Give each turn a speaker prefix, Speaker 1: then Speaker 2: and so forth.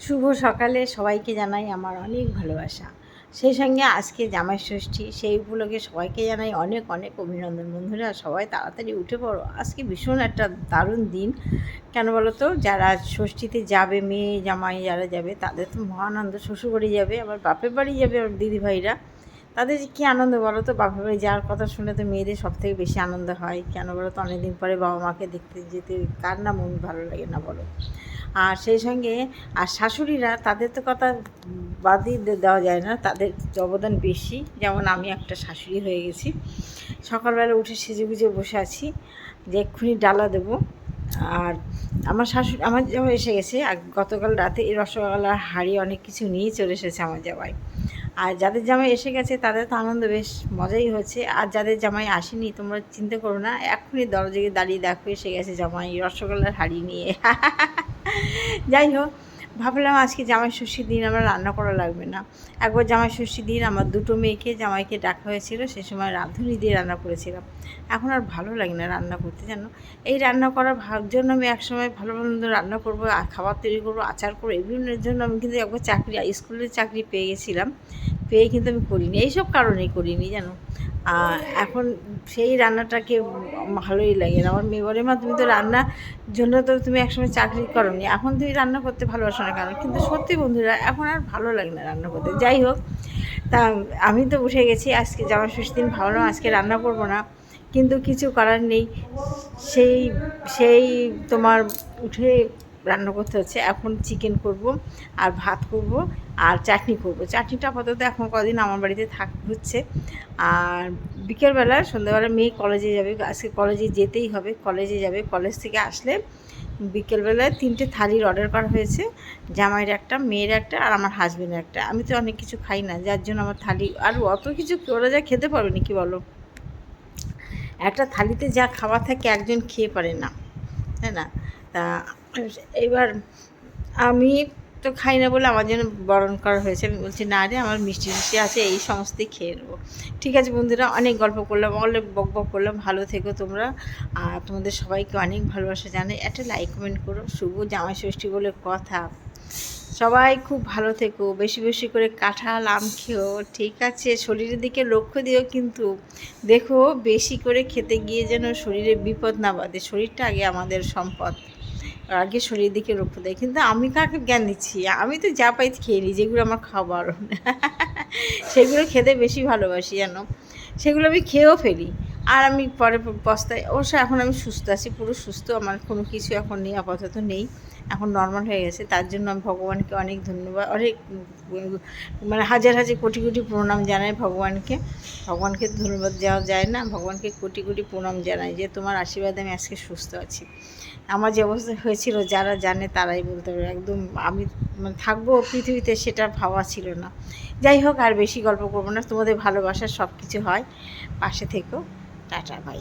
Speaker 1: শুভ সকালে সবাইকে জানাই আমার অনেক ভালোবাসা। সেই সঙ্গে আজকে জামাই ষষ্ঠী, সেই উপলক্ষে সবাইকে জানাই অনেক অনেক অভিনন্দন। বন্ধুরা সবাই তাড়াতাড়ি উঠে পড়ো, আজকে ভীষণ একটা দারুণ দিন। কেন বলো তো, যারা ষষ্ঠীতে যাবে, মেয়ে জামাই যারা যাবে তাদের তো মহানন্দ। শ্বশুরবাড়ি যাবে, আবার বাপের বাড়ি যাবে, আবার দিদিভাইরা, তাদের যে কী আনন্দ বলো তো। বাপের বাড়ি যাওয়ার কথা শুনে তো মেয়েদের সবথেকে বেশি আনন্দ হয়। কেন বলো তো, অনেকদিন পরে বাবা মাকে দেখতে যেতে কার না মন ভালো লাগে না বলো। আর সেই সঙ্গে শাশুড়িরা, তাদের তো কথা বাদই দেওয়া যায় না, তাদের অবদান বেশি। যেমন আমি একটা শাশুড়ি হয়ে গেছি, সকালবেলা উঠে সেজে গুজে বসে আছি যে এক্ষুনি ডালা দেবো। আর আমার শাশুড়ি, আমার জামাই এসে গেছে। আর গতকাল রাতে এই রসগোল্লার হাঁড়ি অনেক কিছু নিয়ে চলে এসেছে আমার জামাই। আর যাদের জামাই এসে গেছে তাদের তো আনন্দ বেশ মজাই হচ্ছে। আর যাদের জামাই আসেনি, তোমরা চিন্তা করো না, এক্ষুনি দরজায় দাঁড়িয়ে দেখো এসে গেছে জামাই রসগোল্লার হাঁড়ি নিয়ে। যাই হোক, ভাবলাম আজকে জামাই ষষ্ঠীর দিন আমার রান্না করা লাগবে না। একবার জামাই ষষ্ঠীর দিন আমার দুটো মেয়েকে জামাইকে ডাকা হয়েছিল, সে সময় রাঁধুনি দিয়ে রান্না করেছিলাম। এখন আর ভালো লাগে না রান্না করতে, জানো। এই রান্না করার জন্য আমি একসময় ভালো ভালো রান্না করবো, খাবার তৈরি করবো, আচার করবো, এগুলোর জন্য আমি কিন্তু একবার স্কুলের চাকরি পেয়ে গেছিলাম। পেয়ে কিন্তু আমি করিনি, এইসব কারণেই করিনি, জানো। এখন সেই রান্নাটাকে ভালোই লাগে না। আমার মেয়ে বলে, মা তুমি তো রান্নার জন্য তো তুমি একসময় চাকরি করোনি, এখন তুমি রান্না করতে ভালোবাসো না কেন? কিন্তু সত্যি বন্ধুরা, এখন আর ভালো লাগে না রান্না করতে। যাই হোক, তা আমি তো উঠে গেছি, আজকে জামাই ষষ্ঠীর দিন ভাবলাম আজকে রান্না করবো না, কিন্তু কিছু করার নেই। সেই সেই তোমার উঠে রান্না করতে হচ্ছে। এখন চিকেন করব, আর ভাত করব, আর চাটনি করব। চাটনিটা আপাতত এখন কদিন আমার বাড়িতে হচ্ছে। আর বিকেলবেলা সন্ধ্যাবেলা মেয়ে কলেজে যাবে, আজকে কলেজে যেতেই হবে, কলেজে যাবে। কলেজ থেকে আসলে বিকেলবেলায় 3টে থালির অর্ডার করা হয়েছে, জামাইয়ের একটা, মেয়ের একটা, আর আমার হাজবেন্ডের একটা। আমি তো অনেক কিছু খাই না, যার জন্য আমার থালি আর অত কিছু ওরা যা খেতে পারবে না, কি বলো। একটা থালিতে যা খাওয়া থাকে একজন খেয়ে পারে না, তাই না? তা এবার আমি তো খাই না বলে আমার জন্য বরণ করা হয়েছে। আমি বলছি না রে, আমার মিষ্টি মিষ্টি আছে, এই সমস্তই খেয়ে নেবো। ঠিক আছে বন্ধুরা, অনেক গল্প করলাম, অনেক বক বক করলাম। ভালো থেকো তোমরা, আর তোমাদের সবাইকে অনেক ভালোবাসা জানাই। একটা লাইক কমেন্ট করো। শুভ জামাই ষষ্ঠী বলে কথা। সবাই খুব ভালো থেকো, বেশি বেশি করে কাঁঠাল আম খেও, ঠিক আছে। শরীরের দিকে লক্ষ্য দিও, কিন্তু দেখো বেশি করে খেতে গিয়ে যেন শরীরে বিপদ না বাঁধে। শরীরটা আগে আমাদের সম্পদ, আগে শরীরের দিকে লক্ষ্য দেয়। কিন্তু আমি কাকে জ্ঞান দিচ্ছি? আমি তো যা পাই খেয়ে নিই, যেগুলো আমার খাবার সেগুলো খেতে বেশি ভালোবাসি, জানো। সেগুলো আমি খেয়েও ফেলি, আর আমি পরে পস্তাই। অবশ্য এখন আমি সুস্থ আছি, পুরো সুস্থ, আমার কোনো কিছু এখন নেই, আপাতত নেই, এখন নর্মাল হয়ে গেছে। তার জন্য আমি ভগবানকে অনেক ধন্যবাদ, অনেক মানে হাজার হাজার কোটি কোটি প্রণাম জানাই ভগবানকে। ভগবানকে ধন্যবাদ দেওয়া যায় না, ভগবানকে কোটি কোটি প্রণাম জানাই যে তোমার আশীর্বাদে আমি আজকে সুস্থ আছি। আমার যে অবস্থা হয়েছিল, যারা জানে তারাই বলতে পারবে, একদম আমি মানে থাকবো পৃথিবীতে সেটা ভাবা ছিল না। যাই হোক, আর বেশি গল্প করবো না, তোমাদের ভালোবাসার সব কিছু হয়। পাশে থেকো। Tata, by.